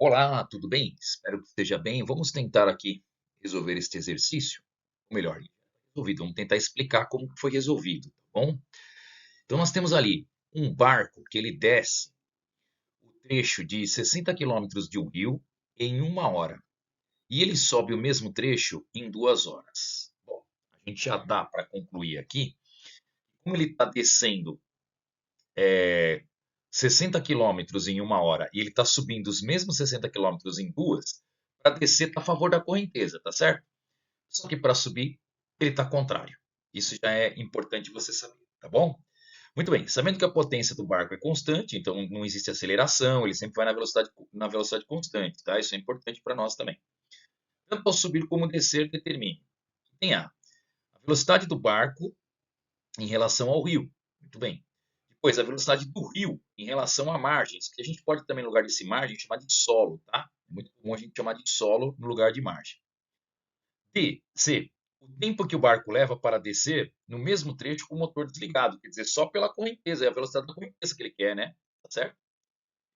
Olá, tudo bem? Espero que esteja bem. Vamos tentar aqui resolver este exercício. Ou melhor, resolvido. Vamos tentar explicar como que foi resolvido, tá bom? Então nós temos ali um barco que ele desce o trecho de 60 quilômetros de um rio em 1 hora. E ele sobe o mesmo trecho em 2 horas. Bom, a gente já dá para concluir aqui. Como ele está descendo 60 quilômetros em 1 hora e ele está subindo os mesmos 60 quilômetros em duas, para descer está a favor da correnteza, tá certo? Só que para subir, ele está contrário. Isso já é importante você saber, tá bom? Muito bem, sabendo que a potência do barco é constante, então não existe aceleração, ele sempre vai na velocidade constante, tá? Isso é importante para nós também. Tanto ao subir como descer, determine. Tem a velocidade do barco em relação ao rio. Muito bem. Depois, a velocidade do rio em relação a margens, que a gente pode também, no lugar desse margem, chamar de solo, tá? É muito comum a gente chamar de solo no lugar de margem. C. O tempo que o barco leva para descer no mesmo trecho com o motor desligado, quer dizer, só pela correnteza, é a velocidade da correnteza que ele quer, né? Tá certo?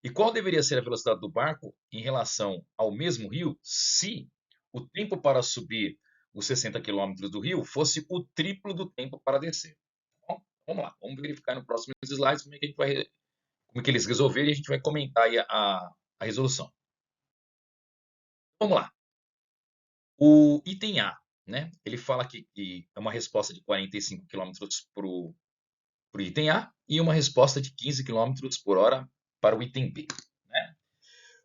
E qual deveria ser a velocidade do barco em relação ao mesmo rio se o tempo para subir os 60 quilômetros do rio fosse o triplo do tempo para descer? Tá bom, vamos lá, vamos verificar no próximo slide como é que, como é que eles resolveram e a gente vai comentar aí a resolução. Vamos lá. O item A, né? Ele fala que é uma resposta de 45 quilômetros para o item A e uma resposta de 15 quilômetros por hora para o item B, né?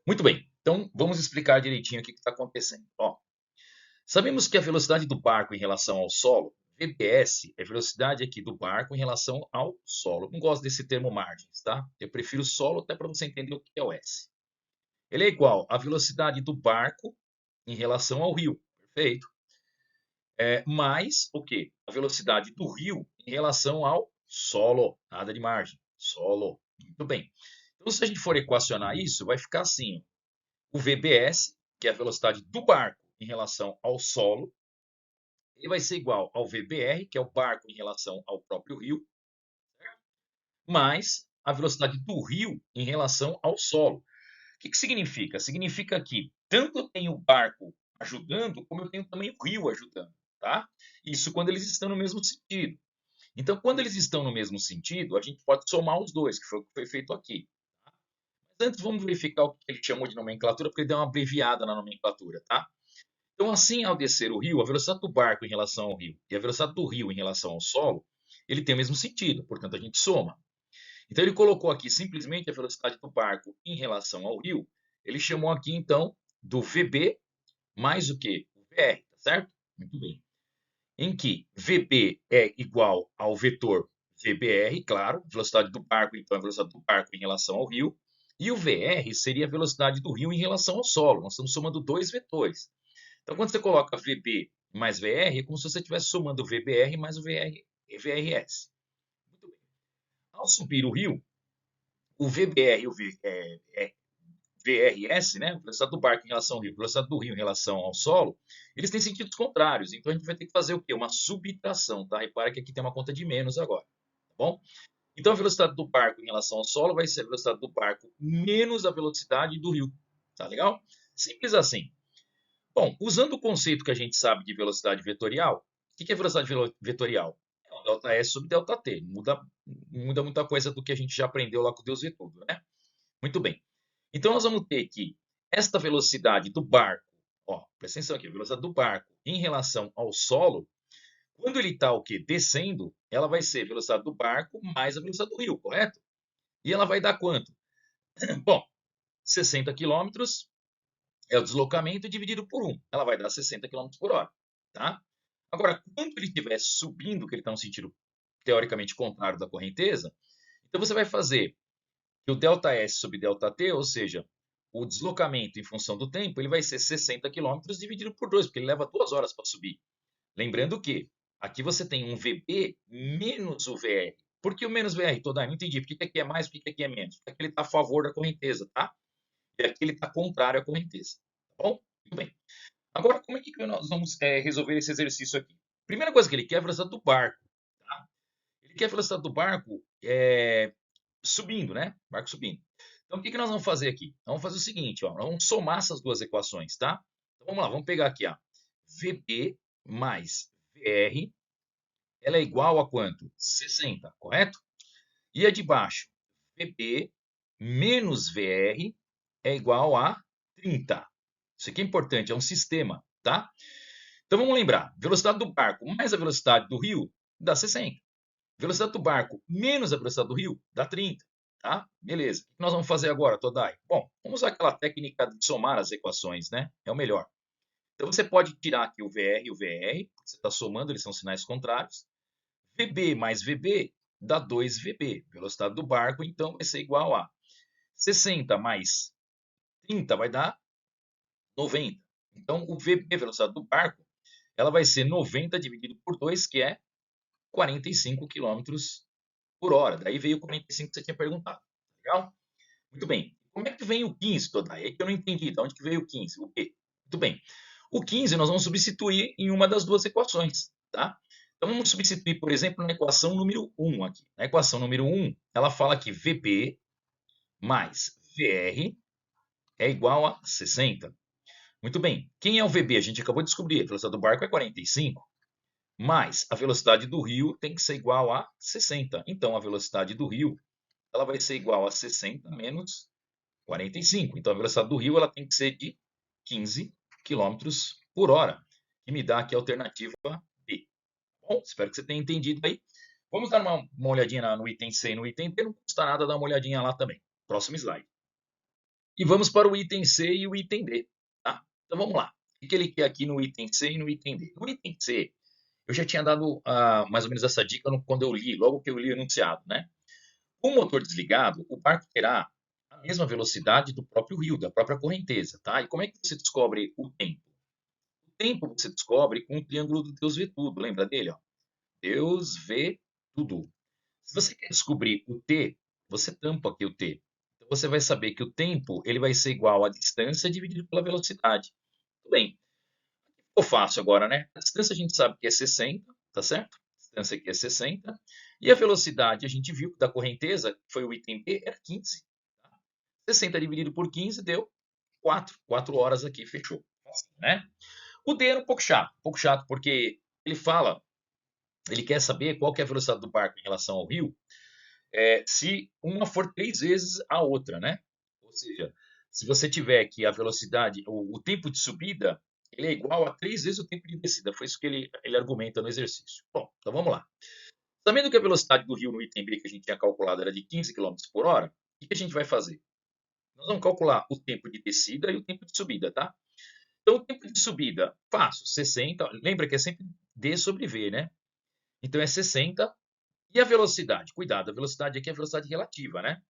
Muito bem, então vamos explicar direitinho o que está acontecendo. Ó, sabemos que a velocidade do barco em relação ao solo, VBS, é a velocidade aqui do barco em relação ao solo. Não gosto desse termo margens, tá? Eu prefiro solo até para você entender o que é o S. Ele é igual à velocidade do barco em relação ao rio, perfeito? Mais o quê? A velocidade do rio em relação ao solo, nada de margem, solo. Muito bem. Então, se a gente for equacionar isso, vai ficar assim: ó. O VBS, que é a velocidade do barco em relação ao solo, ele vai ser igual ao VBR, que é o barco em relação ao próprio rio, mais a velocidade do rio em relação ao solo. O que significa? Significa que tanto eu tenho o barco ajudando, como eu tenho também o rio ajudando, tá? Isso quando eles estão no mesmo sentido. Então, quando eles estão no mesmo sentido, a gente pode somar os dois, que foi o que foi feito aqui. Mas antes, vamos verificar o que ele chamou de nomenclatura, porque ele deu uma abreviada na nomenclatura, tá? Então, assim, ao descer o rio, a velocidade do barco em relação ao rio e a velocidade do rio em relação ao solo, ele tem o mesmo sentido, portanto, a gente soma. Então, ele colocou aqui simplesmente a velocidade do barco em relação ao rio. Ele chamou aqui, então, do VB mais o quê? O VR, tá certo? Muito bem. Em que VB é igual ao vetor VBR, claro, velocidade do barco, então, a velocidade do barco em relação ao rio, e o VR seria a velocidade do rio em relação ao solo. Nós estamos somando dois vetores. Então, quando você coloca VB mais VR, é como se você estivesse somando o VBR mais o VRS. Muito bem. Ao subir o rio, o VBR e o VRS, né, a velocidade do barco em relação ao rio, a velocidade do rio em relação ao solo, eles têm sentidos contrários. Então a gente vai ter que fazer o quê? Uma subtração, tá? Repara que aqui tem uma conta de menos agora, tá bom? Então a velocidade do barco em relação ao solo vai ser a velocidade do barco menos a velocidade do rio, tá legal? Simples assim. Bom, usando o conceito que a gente sabe de velocidade vetorial, o que é velocidade vetorial? É um delta S sobre delta T. Não muda muita coisa do que a gente já aprendeu lá com Deus e tudo, né? Muito bem. Então, nós vamos ter que esta velocidade do barco, ó, presta atenção aqui, a velocidade do barco em relação ao solo, quando ele está o quê? Descendo, ela vai ser a velocidade do barco mais a velocidade do rio, correto? E ela vai dar quanto? Bom, 60 quilômetros é o deslocamento dividido por 1. Ela vai dar 60 quilômetros por hora, tá? Agora, quando ele estiver subindo, que ele está no sentido teoricamente contrário da correnteza, então você vai fazer que o ΔS sobre ΔT, ou seja, o deslocamento em função do tempo, ele vai ser 60 quilômetros dividido por 2, porque ele leva 2 horas para subir. Lembrando que aqui você tem um VB menos o VR. Por que o menos VR, Todai? Não entendi. Por que aqui é mais, por que aqui é menos? Porque aqui ele está a favor da correnteza, tá? E aqui ele está contrário à correnteza. Tá bom? Muito bem. Agora, como é que nós vamos resolver esse exercício aqui? Primeira coisa que ele quer é a velocidade do barco. Tá? Ele quer a velocidade do barco subindo, né? Barco subindo. Então, o que nós vamos fazer aqui? Vamos fazer o seguinte, ó, nós vamos somar essas duas equações, tá? Então, vamos lá, vamos pegar aqui, ó, VB mais VR, ela é igual a quanto? 60, correto? E a de baixo, VB menos VR é igual a 30. Isso aqui é importante, é um sistema, tá? Então vamos lembrar, velocidade do barco mais a velocidade do rio dá 60. Velocidade do barco menos a velocidade do rio dá 30, tá? Beleza. O que nós vamos fazer agora, Todai? Bom, vamos usar aquela técnica de somar as equações, né? É o melhor. Então você pode tirar aqui o VR e o VR, porque você está somando, eles são sinais contrários. VB mais VB dá 2VB. Velocidade do barco, então, vai ser igual a 60 mais 30 vai dar 90. Então, o VB, velocidade do barco, ela vai ser 90 dividido por 2, que é 45 quilômetros por hora. Daí veio o 45 que você tinha perguntado. Legal? Muito bem. Como é que vem o 15, Todai? É que eu não entendi. De onde que veio o 15? O quê? Muito bem. O 15 nós vamos substituir em uma das duas equações, tá? Então vamos substituir, por exemplo, na equação número 1 aqui. Na equação número 1, ela fala que VB mais VR é igual a 60. Muito bem. Quem é o VB? A gente acabou de descobrir. A velocidade do barco é 45. Mas a velocidade do rio tem que ser igual a 60. Então a velocidade do rio ela vai ser igual a 60 menos 45. Então a velocidade do rio ela tem que ser de 15 quilômetros por hora, que me dá aqui a alternativa B. Bom, espero que você tenha entendido aí. Vamos dar uma olhadinha no item C e no item D, não custa nada dar uma olhadinha lá também. Próximo slide. E vamos para o item C e o item D. Tá? Então vamos lá. O que ele quer aqui no item C e no item D? No item C, eu já tinha dado mais ou menos essa dica quando eu li, logo que eu li o enunciado, né? Com o motor desligado, o barco terá a mesma velocidade do próprio rio, da própria correnteza, tá? E como é que você descobre o tempo? O tempo você descobre com o triângulo do Deus vê tudo, lembra dele, ó? Deus vê tudo. Se você quer descobrir o t, você tampa aqui o t. Então você vai saber que o tempo ele vai ser igual à distância dividido pela velocidade. Tudo bem. Ficou fácil agora, né? A distância a gente sabe que é 60, tá certo? A distância aqui é 60. E a velocidade, a gente viu que da correnteza, que foi o item B, era 15. 60 dividido por 15 deu 4. 4 horas aqui, fechou. Né? O D era um pouco chato porque ele fala, ele quer saber qual que é a velocidade do barco em relação ao rio, se uma for 3 vezes a outra, né? Ou seja, se você tiver aqui a velocidade, o tempo de subida, ele é igual a 3 vezes o tempo de descida. Foi isso que ele argumenta no exercício. Bom, então vamos lá. Sabendo que a velocidade do rio no item B que a gente tinha calculado era de 15 quilômetros por hora, o que a gente vai fazer? Nós vamos calcular o tempo de descida e o tempo de subida, tá? Então, o tempo de subida, fácil, 60. Lembra que é sempre D sobre V, né? Então, é 60. E a velocidade? Cuidado, a velocidade aqui é a velocidade relativa, né?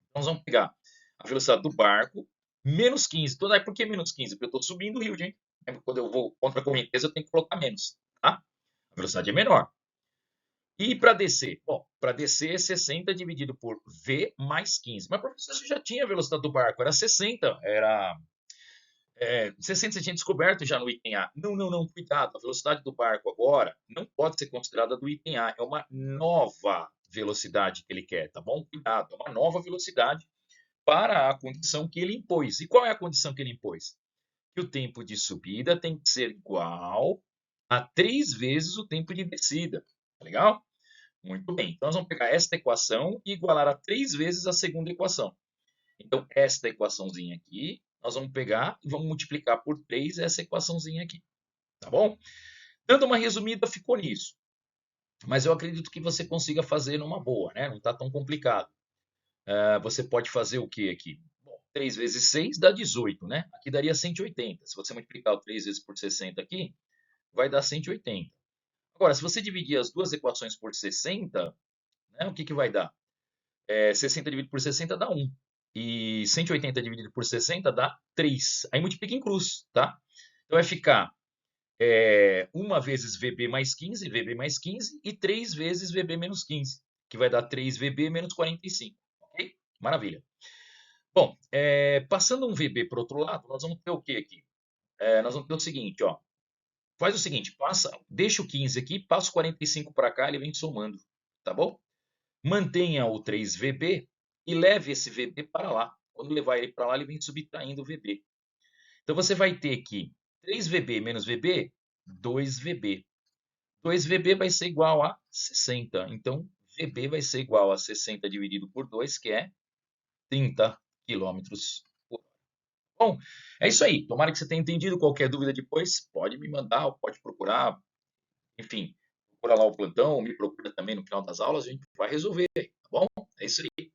Então, nós vamos pegar a velocidade do barco, menos 15. Por que menos 15? Porque eu estou subindo o rio, gente. Quando eu vou contra a correnteza, eu tenho que colocar menos, tá? A velocidade é menor. E para descer? Bom, para descer é 60 dividido por V mais 15. Mas, professor, você já tinha a velocidade do barco, era 60. 60 você tinha descoberto já no item A. Não, não, não, cuidado. A velocidade do barco agora não pode ser considerada do item A. É uma nova velocidade que ele quer, tá bom? Cuidado, é uma nova velocidade para a condição que ele impôs. E qual é a condição que ele impôs? Que o tempo de subida tem que ser igual a 3 vezes o tempo de descida. Tá legal? Muito bem. Então, nós vamos pegar esta equação e igualar a 3 vezes a segunda equação. Então, esta equaçãozinha aqui, nós vamos pegar e vamos multiplicar por 3 essa equaçãozinha aqui. Tá bom? Dando uma resumida, ficou nisso. Mas eu acredito que você consiga fazer numa boa, né? Não está tão complicado. Você pode fazer o que aqui? Bom, 3 vezes 6 dá 18, né? Aqui daria 180. Se você multiplicar o 3 vezes por 60 aqui, vai dar 180. Agora, se você dividir as duas equações por 60, né, o que vai dar? 60 dividido por 60 dá 1. E 180 dividido por 60 dá 3. Aí multiplica em cruz, tá? Então vai ficar 1 vezes VB mais 15, VB mais 15, e 3 vezes VB menos 15, que vai dar 3VB menos 45. Ok? Maravilha. Bom, passando um VB para o outro lado, nós vamos ter o que aqui? Nós vamos ter o seguinte, ó. Faz o seguinte, deixa o 15 aqui, passa o 45 para cá, ele vem somando, tá bom? Mantenha o 3VB e leve esse VB para lá. Quando levar ele para lá, ele vem subtraindo o VB. Então você vai ter que 3VB menos VB, 2VB. 2VB vai ser igual a 60. Então, VB vai ser igual a 60 dividido por 2, que é 30 quilômetros por hora. Bom, é isso aí. Tomara que você tenha entendido. Qualquer dúvida depois, pode me mandar, pode procurar. Enfim, procura lá o plantão, me procura também no final das aulas, a gente vai resolver, tá bom? É isso aí.